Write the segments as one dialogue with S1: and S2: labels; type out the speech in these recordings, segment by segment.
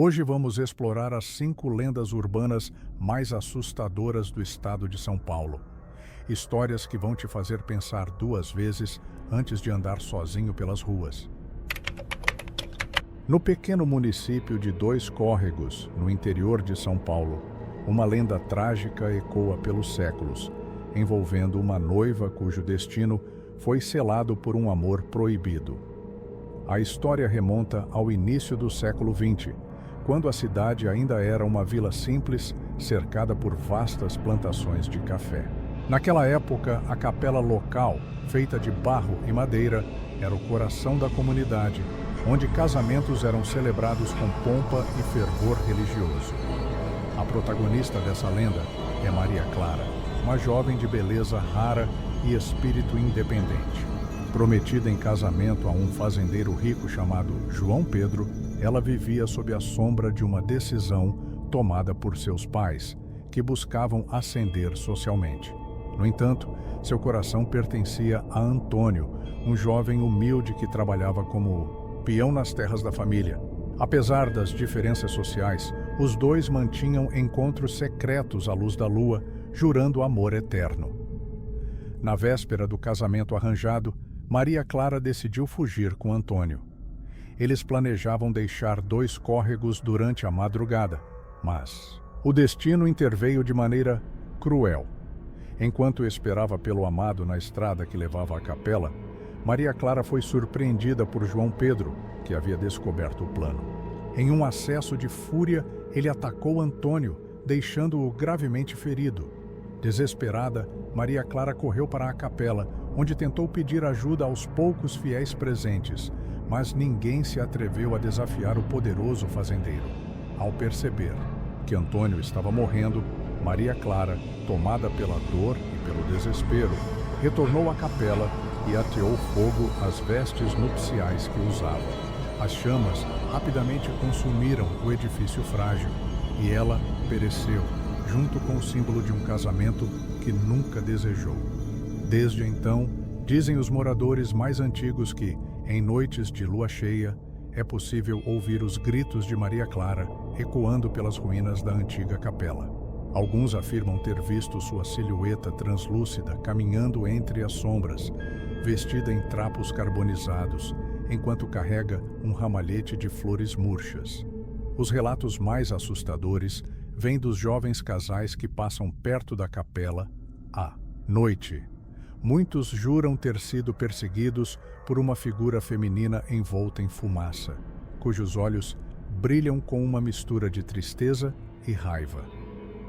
S1: Hoje vamos explorar as 5 lendas urbanas mais assustadoras do estado de São Paulo. Histórias que vão te fazer pensar 2 vezes antes de andar sozinho pelas ruas. No pequeno município de Dois Córregos, no interior de São Paulo, uma lenda trágica ecoa pelos séculos, envolvendo uma noiva cujo destino foi selado por um amor proibido. A história remonta ao início do século XX, quando a cidade ainda era uma vila simples, cercada por vastas plantações de café. Naquela época, a capela local, feita de barro e madeira, era o coração da comunidade, onde casamentos eram celebrados com pompa e fervor religioso. A protagonista dessa lenda é Maria Clara, uma jovem de beleza rara e espírito independente. Prometida em casamento a um fazendeiro rico chamado João Pedro, ela vivia sob a sombra de uma decisão tomada por seus pais, que buscavam ascender socialmente. No entanto, seu coração pertencia a Antônio, um jovem humilde que trabalhava como peão nas terras da família. Apesar das diferenças sociais, os dois mantinham encontros secretos à luz da lua, jurando amor eterno. Na véspera do casamento arranjado, Maria Clara decidiu fugir com Antônio. Eles planejavam deixar Dois Córregos durante a madrugada, mas o destino interveio de maneira cruel. Enquanto esperava pelo amado na estrada que levava à capela, Maria Clara foi surpreendida por João Pedro, que havia descoberto o plano. Em um acesso de fúria, ele atacou Antônio, deixando-o gravemente ferido. Desesperada, Maria Clara correu para a capela, onde tentou pedir ajuda aos poucos fiéis presentes, mas ninguém se atreveu a desafiar o poderoso fazendeiro. Ao perceber que Antônio estava morrendo, Maria Clara, tomada pela dor e pelo desespero, retornou à capela e ateou fogo às vestes nupciais que usava. As chamas rapidamente consumiram o edifício frágil e ela pereceu, junto com o símbolo de um casamento que nunca desejou. Desde então, dizem os moradores mais antigos que, em noites de lua cheia, é possível ouvir os gritos de Maria Clara ecoando pelas ruínas da antiga capela. Alguns afirmam ter visto sua silhueta translúcida caminhando entre as sombras, vestida em trapos carbonizados, enquanto carrega um ramalhete de flores murchas. Os relatos mais assustadores vêm dos jovens casais que passam perto da capela à noite. Muitos juram ter sido perseguidos por uma figura feminina envolta em fumaça, cujos olhos brilham com uma mistura de tristeza e raiva.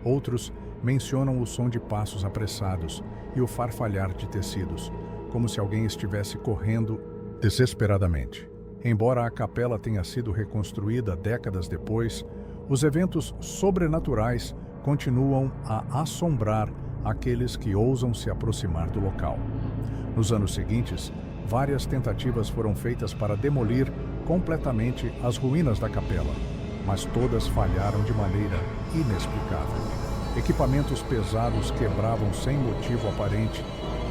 S1: Outros mencionam o som de passos apressados e o farfalhar de tecidos, como se alguém estivesse correndo desesperadamente. Embora a capela tenha sido reconstruída décadas depois, os eventos sobrenaturais continuam a assombrar aqueles que ousam se aproximar do local. Nos anos seguintes, várias tentativas foram feitas para demolir completamente as ruínas da capela, mas todas falharam de maneira inexplicável. Equipamentos pesados quebravam sem motivo aparente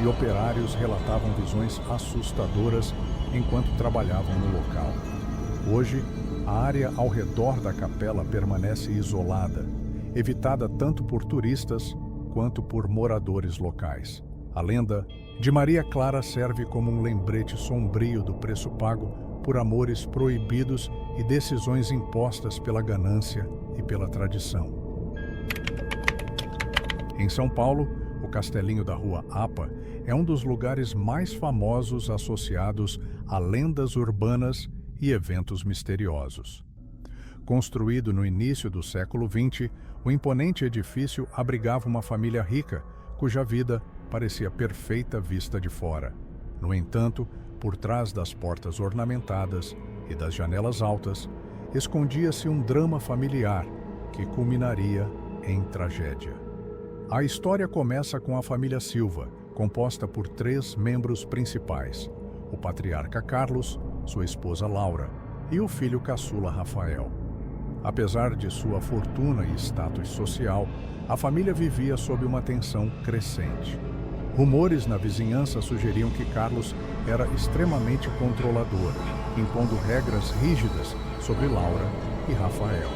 S1: e operários relatavam visões assustadoras enquanto trabalhavam no local. Hoje, a área ao redor da capela permanece isolada, evitada tanto por turistas quanto por moradores locais. A lenda de Maria Clara serve como um lembrete sombrio do preço pago por amores proibidos e decisões impostas pela ganância e pela tradição. Em São Paulo, o Castelinho da Rua Apa é um dos lugares mais famosos associados a lendas urbanas e eventos misteriosos. Construído no início do século XX, o imponente edifício abrigava uma família rica, cuja vida parecia perfeita vista de fora. No entanto, por trás das portas ornamentadas e das janelas altas, escondia-se um drama familiar que culminaria em tragédia. A história começa com a família Silva, composta por 3 membros principais: o patriarca Carlos, sua esposa Laura e o filho caçula Rafael. Apesar de sua fortuna e status social, a família vivia sob uma tensão crescente. Rumores na vizinhança sugeriam que Carlos era extremamente controlador, impondo regras rígidas sobre Laura e Rafael.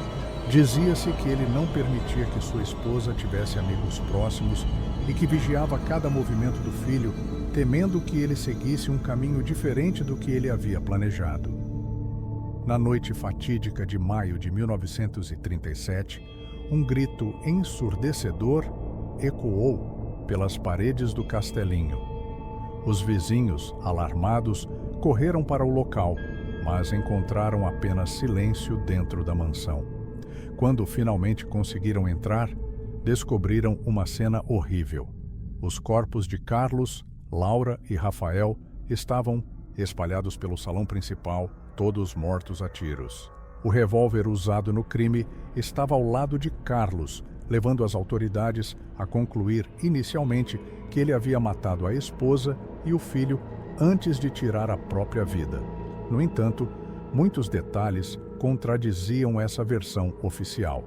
S1: Dizia-se que ele não permitia que sua esposa tivesse amigos próximos e que vigiava cada movimento do filho, temendo que ele seguisse um caminho diferente do que ele havia planejado. Na noite fatídica de maio de 1937, um grito ensurdecedor ecoou pelas paredes do castelinho. Os vizinhos, alarmados, correram para o local, mas encontraram apenas silêncio dentro da mansão. Quando finalmente conseguiram entrar, descobriram uma cena horrível. Os corpos de Carlos, Laura e Rafael estavam espalhados pelo salão principal, todos mortos a tiros. O revólver usado no crime estava ao lado de Carlos, levando as autoridades a concluir inicialmente que ele havia matado a esposa e o filho antes de tirar a própria vida. No entanto, muitos detalhes contradiziam essa versão oficial.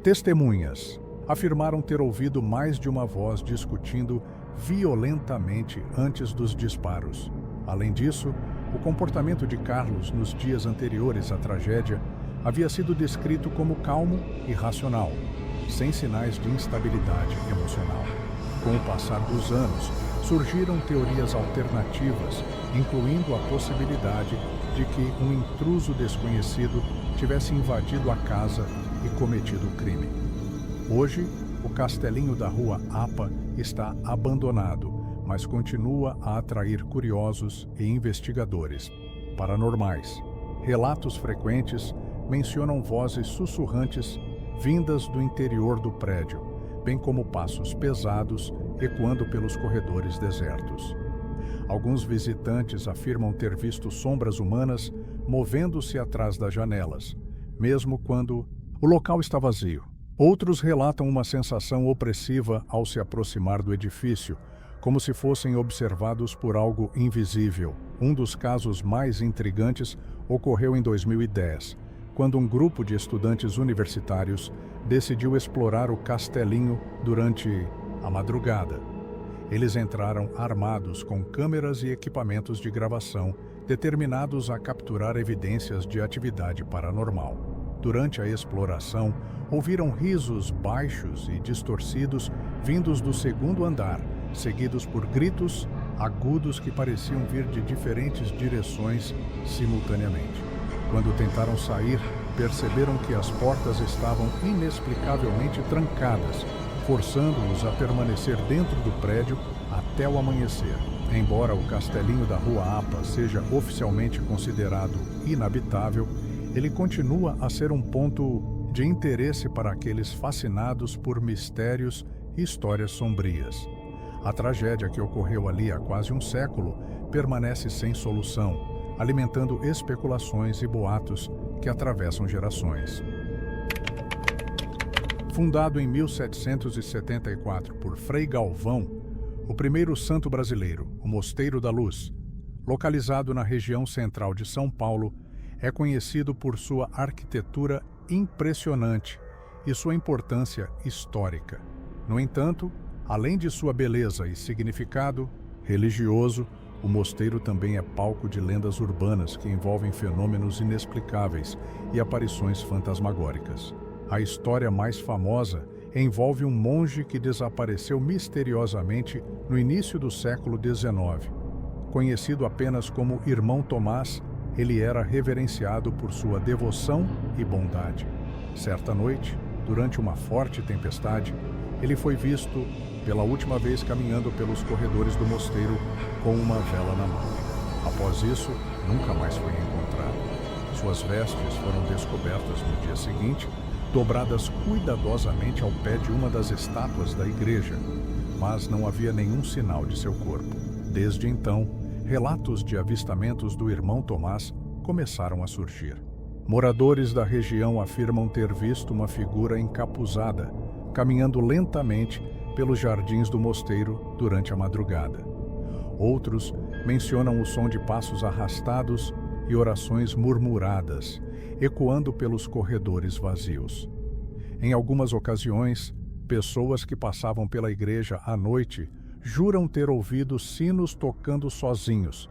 S1: Testemunhas afirmaram ter ouvido mais de uma voz discutindo violentamente antes dos disparos. Além disso, o comportamento de Carlos nos dias anteriores à tragédia havia sido descrito como calmo e racional, sem sinais de instabilidade emocional. Com o passar dos anos, surgiram teorias alternativas, incluindo a possibilidade de que um intruso desconhecido tivesse invadido a casa e cometido o crime. Hoje, o castelinho da Rua APA está abandonado, mas continua a atrair curiosos e investigadores paranormais. Relatos frequentes mencionam vozes sussurrantes vindas do interior do prédio, bem como passos pesados ecoando pelos corredores desertos. Alguns visitantes afirmam ter visto sombras humanas movendo-se atrás das janelas, mesmo quando o local está vazio. Outros relatam uma sensação opressiva ao se aproximar do edifício, como se fossem observados por algo invisível. Um dos casos mais intrigantes ocorreu em 2010, quando um grupo de estudantes universitários decidiu explorar o castelinho durante a madrugada. Eles entraram armados com câmeras e equipamentos de gravação, determinados a capturar evidências de atividade paranormal. Durante a exploração, ouviram risos baixos e distorcidos vindos do segundo andar, seguidos por gritos agudos que pareciam vir de diferentes direções simultaneamente. Quando tentaram sair, perceberam que as portas estavam inexplicavelmente trancadas, forçando-os a permanecer dentro do prédio até o amanhecer. Embora o castelinho da Rua APA seja oficialmente considerado inabitável, ele continua a ser um ponto de interesse para aqueles fascinados por mistérios e histórias sombrias. A tragédia que ocorreu ali há quase um século permanece sem solução, alimentando especulações e boatos que atravessam gerações. Fundado em 1774 por Frei Galvão, o primeiro santo brasileiro, o Mosteiro da Luz, localizado na região central de São Paulo, é conhecido por sua arquitetura impressionante e sua importância histórica. No entanto, além de sua beleza e significado religioso, o mosteiro também é palco de lendas urbanas que envolvem fenômenos inexplicáveis e aparições fantasmagóricas. A história mais famosa envolve um monge que desapareceu misteriosamente no início do século XIX. Conhecido apenas como Irmão Tomás, ele era reverenciado por sua devoção e bondade. Certa noite, durante uma forte tempestade, ele foi visto pela última vez caminhando pelos corredores do mosteiro com uma vela na mão. Após isso, nunca mais foi encontrado. Suas vestes foram descobertas no dia seguinte, dobradas cuidadosamente ao pé de uma das estátuas da igreja, mas não havia nenhum sinal de seu corpo. Desde então, relatos de avistamentos do Irmão Tomás começaram a surgir. Moradores da região afirmam ter visto uma figura encapuzada, caminhando lentamente pelos jardins do mosteiro durante a madrugada. Outros mencionam o som de passos arrastados e orações murmuradas, ecoando pelos corredores vazios. Em algumas ocasiões, pessoas que passavam pela igreja à noite juram ter ouvido sinos tocando sozinhos,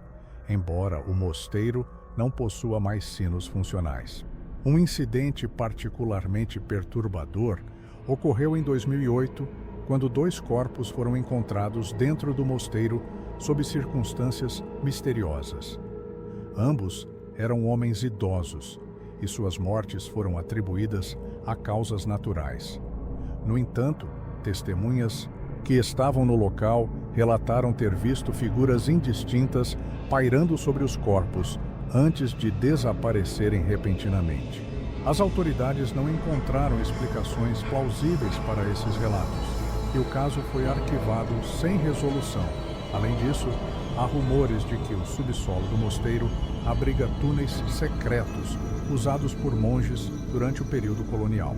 S1: embora o mosteiro não possua mais sinos funcionais. Um incidente particularmente perturbador ocorreu em 2008, quando 2 corpos foram encontrados dentro do mosteiro sob circunstâncias misteriosas. Ambos eram homens idosos e suas mortes foram atribuídas a causas naturais. No entanto, testemunhas que estavam no local relataram ter visto figuras indistintas pairando sobre os corpos antes de desaparecerem repentinamente. As autoridades não encontraram explicações plausíveis para esses relatos e o caso foi arquivado sem resolução. Além disso, há rumores de que o subsolo do mosteiro abriga túneis secretos usados por monges durante o período colonial.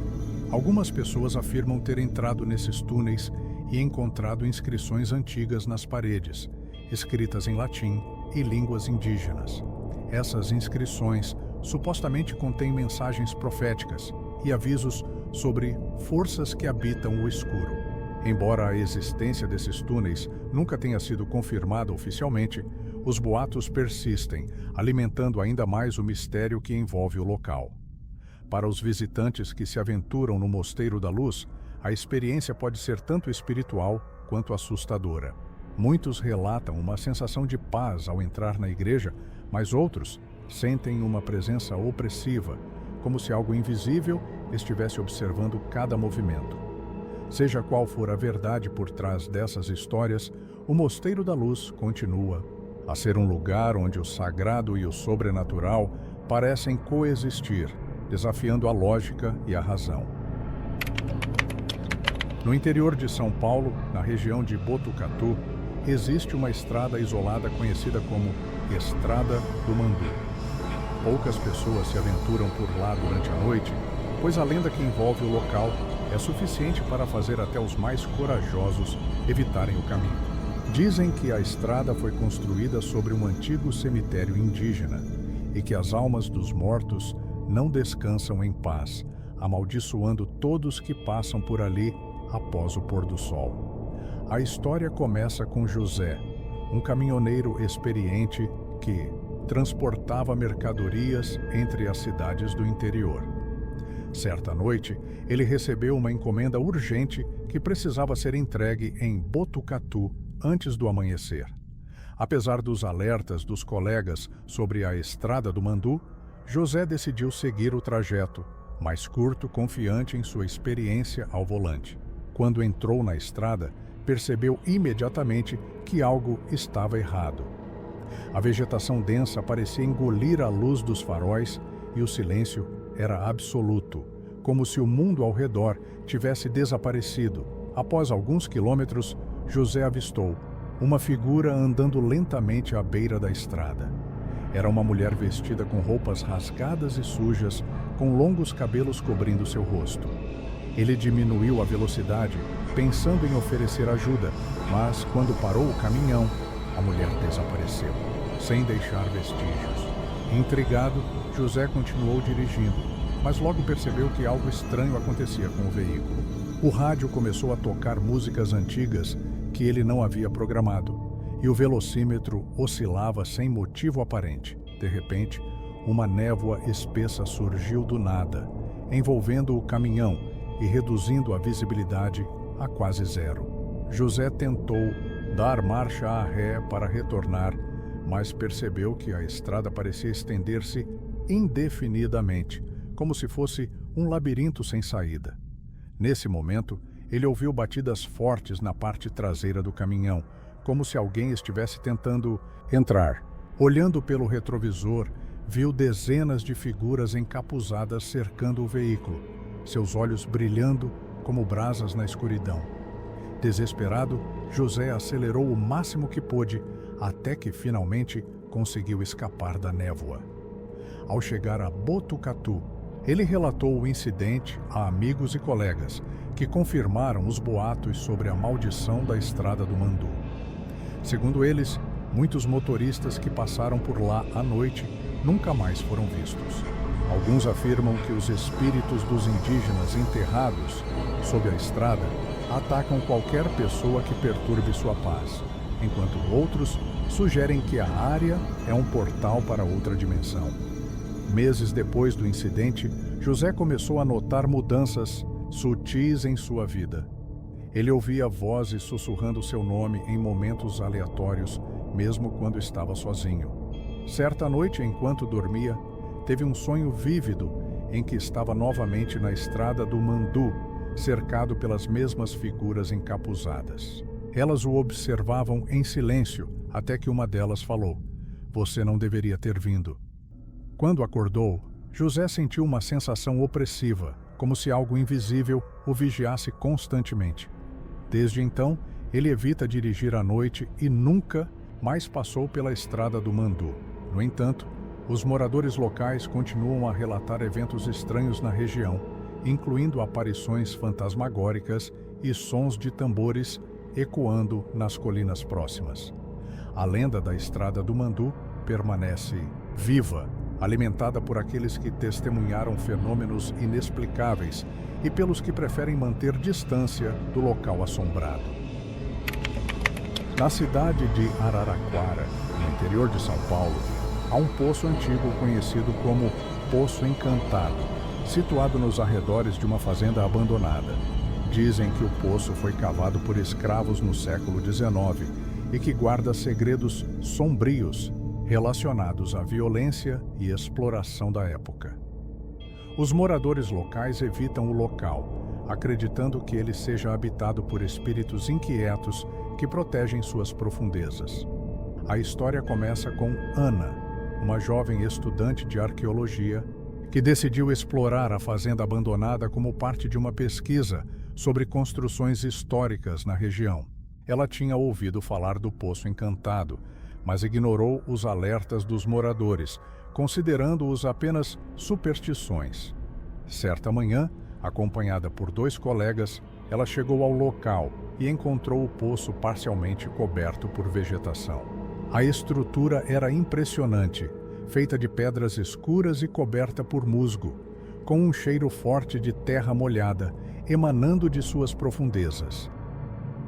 S1: Algumas pessoas afirmam ter entrado nesses túneis e encontrado inscrições antigas nas paredes, escritas em latim e línguas indígenas. Essas inscrições supostamente contêm mensagens proféticas e avisos sobre forças que habitam o escuro. Embora a existência desses túneis nunca tenha sido confirmada oficialmente, os boatos persistem, alimentando ainda mais o mistério que envolve o local. Para os visitantes que se aventuram no Mosteiro da Luz, a experiência pode ser tanto espiritual quanto assustadora. Muitos relatam uma sensação de paz ao entrar na igreja, mas outros sentem uma presença opressiva, como se algo invisível estivesse observando cada movimento. Seja qual for a verdade por trás dessas histórias, o Mosteiro da Luz continua a ser um lugar onde o sagrado e o sobrenatural parecem coexistir, desafiando a lógica e a razão. No interior de São Paulo, na região de Botucatu, existe uma estrada isolada conhecida como Estrada do Mandu. Poucas pessoas se aventuram por lá durante a noite, pois a lenda que envolve o local é suficiente para fazer até os mais corajosos evitarem o caminho. Dizem que a estrada foi construída sobre um antigo cemitério indígena e que as almas dos mortos não descansam em paz, amaldiçoando todos que passam por ali após o pôr do sol. A história começa com José, um caminhoneiro experiente que transportava mercadorias entre as cidades do interior. Certa noite, ele recebeu uma encomenda urgente que precisava ser entregue em Botucatu antes do amanhecer. Apesar dos alertas dos colegas sobre a Estrada do Mandu, José decidiu seguir o trajeto, mais curto, confiante em sua experiência ao volante. Quando entrou na estrada, percebeu imediatamente que algo estava errado. A vegetação densa parecia engolir a luz dos faróis e o silêncio era absoluto, como se o mundo ao redor tivesse desaparecido. Após alguns quilômetros, José avistou uma figura andando lentamente à beira da estrada. Era uma mulher vestida com roupas rasgadas e sujas, com longos cabelos cobrindo seu rosto. Ele diminuiu a velocidade, pensando em oferecer ajuda, mas quando parou o caminhão, a mulher desapareceu, sem deixar vestígios. Intrigado, José continuou dirigindo, mas logo percebeu que algo estranho acontecia com o veículo. O rádio começou a tocar músicas antigas que ele não havia programado, e o velocímetro oscilava sem motivo aparente. De repente, uma névoa espessa surgiu do nada, envolvendo o caminhão e reduzindo a visibilidade a quase zero. José tentou dar marcha a ré para retornar, mas percebeu que a estrada parecia estender-se indefinidamente, como se fosse um labirinto sem saída. Nesse momento, ele ouviu batidas fortes na parte traseira do caminhão, como se alguém estivesse tentando entrar. Olhando pelo retrovisor, viu dezenas de figuras encapuzadas cercando o veículo, seus olhos brilhando como brasas na escuridão. Desesperado, José acelerou o máximo que pôde, até que finalmente conseguiu escapar da névoa. Ao chegar a Botucatu, ele relatou o incidente a amigos e colegas, que confirmaram os boatos sobre a maldição da Estrada do Mandu. Segundo eles, muitos motoristas que passaram por lá à noite nunca mais foram vistos. Alguns afirmam que os espíritos dos indígenas enterrados sob a estrada atacam qualquer pessoa que perturbe sua paz, enquanto outros sugerem que a área é um portal para outra dimensão. Meses depois do incidente, José começou a notar mudanças sutis em sua vida. Ele ouvia vozes sussurrando seu nome em momentos aleatórios, mesmo quando estava sozinho. Certa noite, enquanto dormia, teve um sonho vívido em que estava novamente na estrada do Mandu, cercado pelas mesmas figuras encapuzadas. Elas o observavam em silêncio, até que uma delas falou: "Você não deveria ter vindo." Quando acordou, José sentiu uma sensação opressiva, como se algo invisível o vigiasse constantemente. Desde então, ele evita dirigir à noite e nunca mais passou pela estrada do Mandu. No entanto, os moradores locais continuam a relatar eventos estranhos na região, incluindo aparições fantasmagóricas e sons de tambores ecoando nas colinas próximas. A lenda da estrada do Mandu permanece viva, alimentada por aqueles que testemunharam fenômenos inexplicáveis e pelos que preferem manter distância do local assombrado. Na cidade de Araraquara, no interior de São Paulo, há um poço antigo conhecido como Poço Encantado, situado nos arredores de uma fazenda abandonada. Dizem que o poço foi cavado por escravos no século XIX e que guarda segredos sombrios relacionados à violência e exploração da época. Os moradores locais evitam o local, acreditando que ele seja habitado por espíritos inquietos que protegem suas profundezas. A história começa com Ana, uma jovem estudante de arqueologia que decidiu explorar a fazenda abandonada como parte de uma pesquisa sobre construções históricas na região. Ela tinha ouvido falar do Poço Encantado, mas ignorou os alertas dos moradores, considerando-os apenas superstições. Certa manhã, acompanhada por 2 colegas, ela chegou ao local e encontrou o poço parcialmente coberto por vegetação. A estrutura era impressionante, feita de pedras escuras e coberta por musgo, com um cheiro forte de terra molhada emanando de suas profundezas.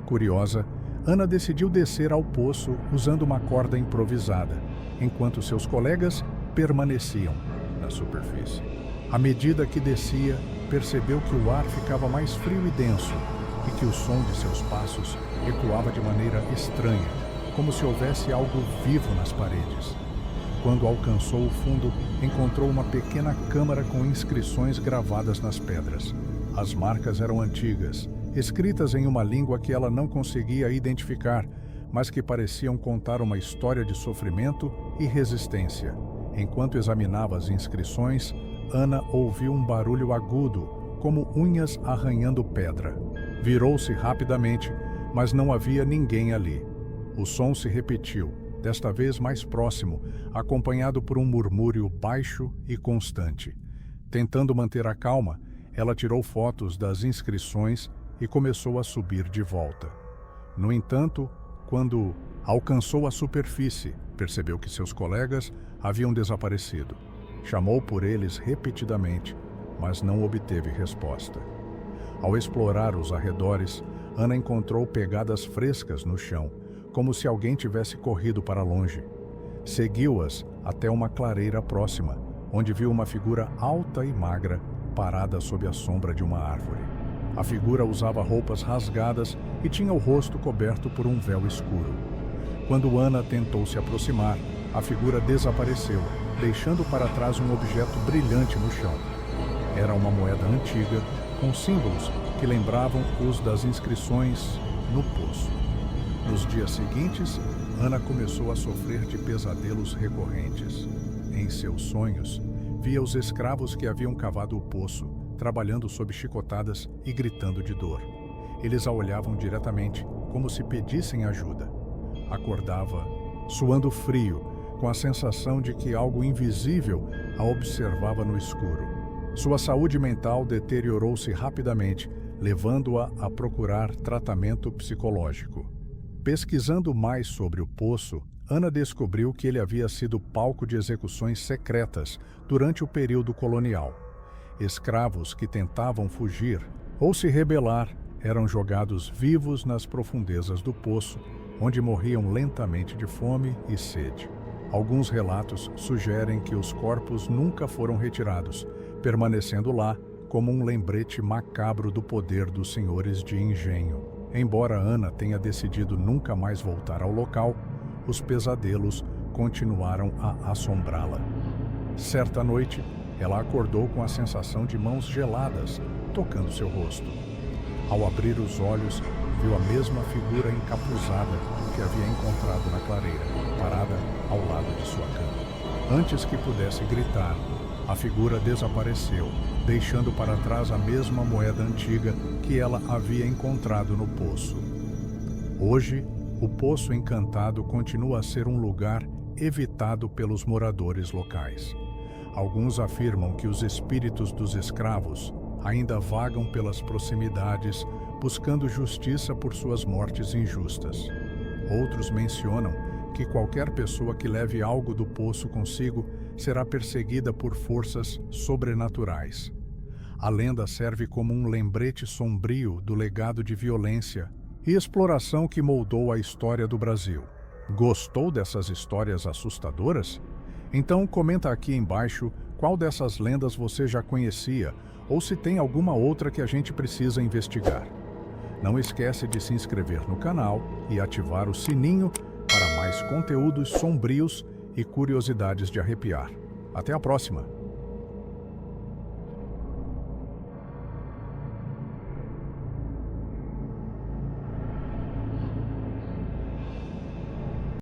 S1: Curiosa, Ana decidiu descer ao poço usando uma corda improvisada, enquanto seus colegas permaneciam na superfície. À medida que descia, percebeu que o ar ficava mais frio e denso e que o som de seus passos ecoava de maneira estranha, como se houvesse algo vivo nas paredes. Quando alcançou o fundo, encontrou uma pequena câmara com inscrições gravadas nas pedras. As marcas eram antigas, escritas em uma língua que ela não conseguia identificar, mas que pareciam contar uma história de sofrimento e resistência. Enquanto examinava as inscrições, Ana ouviu um barulho agudo, como unhas arranhando pedra. Virou-se rapidamente, mas não havia ninguém ali. O som se repetiu, desta vez mais próximo, acompanhado por um murmúrio baixo e constante. Tentando manter a calma, ela tirou fotos das inscrições e começou a subir de volta. No entanto, quando alcançou a superfície, percebeu que seus colegas haviam desaparecido. Chamou por eles repetidamente, mas não obteve resposta. Ao explorar os arredores, Ana encontrou pegadas frescas no chão, como se alguém tivesse corrido para longe. Seguiu-as até uma clareira próxima, onde viu uma figura alta e magra parada sob a sombra de uma árvore. A figura usava roupas rasgadas e tinha o rosto coberto por um véu escuro. Quando Ana tentou se aproximar, a figura desapareceu, deixando para trás um objeto brilhante no chão. Era uma moeda antiga, com símbolos que lembravam os das inscrições no poço. Nos dias seguintes, Ana começou a sofrer de pesadelos recorrentes. Em seus sonhos, via os escravos que haviam cavado o poço, trabalhando sob chicotadas e gritando de dor. Eles a olhavam diretamente, como se pedissem ajuda. Acordava, suando frio, com a sensação de que algo invisível a observava no escuro. Sua saúde mental deteriorou-se rapidamente, levando-a a procurar tratamento psicológico. Pesquisando mais sobre o poço, Ana descobriu que ele havia sido palco de execuções secretas durante o período colonial. Escravos que tentavam fugir ou se rebelar eram jogados vivos nas profundezas do poço, onde morriam lentamente de fome e sede. Alguns relatos sugerem que os corpos nunca foram retirados, permanecendo lá como um lembrete macabro do poder dos senhores de engenho. Embora Ana tenha decidido nunca mais voltar ao local, os pesadelos continuaram a assombrá-la. Certa noite, ela acordou com a sensação de mãos geladas tocando seu rosto. Ao abrir os olhos, viu a mesma figura encapuzada que havia encontrado na clareira, parada ao lado de sua cama. Antes que pudesse gritar, a figura desapareceu, deixando para trás a mesma moeda antiga que ela havia encontrado no poço. Hoje, o Poço Encantado continua a ser um lugar evitado pelos moradores locais. Alguns afirmam que os espíritos dos escravos ainda vagam pelas proximidades, buscando justiça por suas mortes injustas. Outros mencionam que qualquer pessoa que leve algo do poço consigo será perseguida por forças sobrenaturais. A lenda serve como um lembrete sombrio do legado de violência e exploração que moldou a história do Brasil. Gostou dessas histórias assustadoras? Então comenta aqui embaixo qual dessas lendas você já conhecia ou se tem alguma outra que a gente precisa investigar. Não esquece de se inscrever no canal e ativar o sininho para mais conteúdos sombrios e curiosidades de arrepiar. Até a próxima!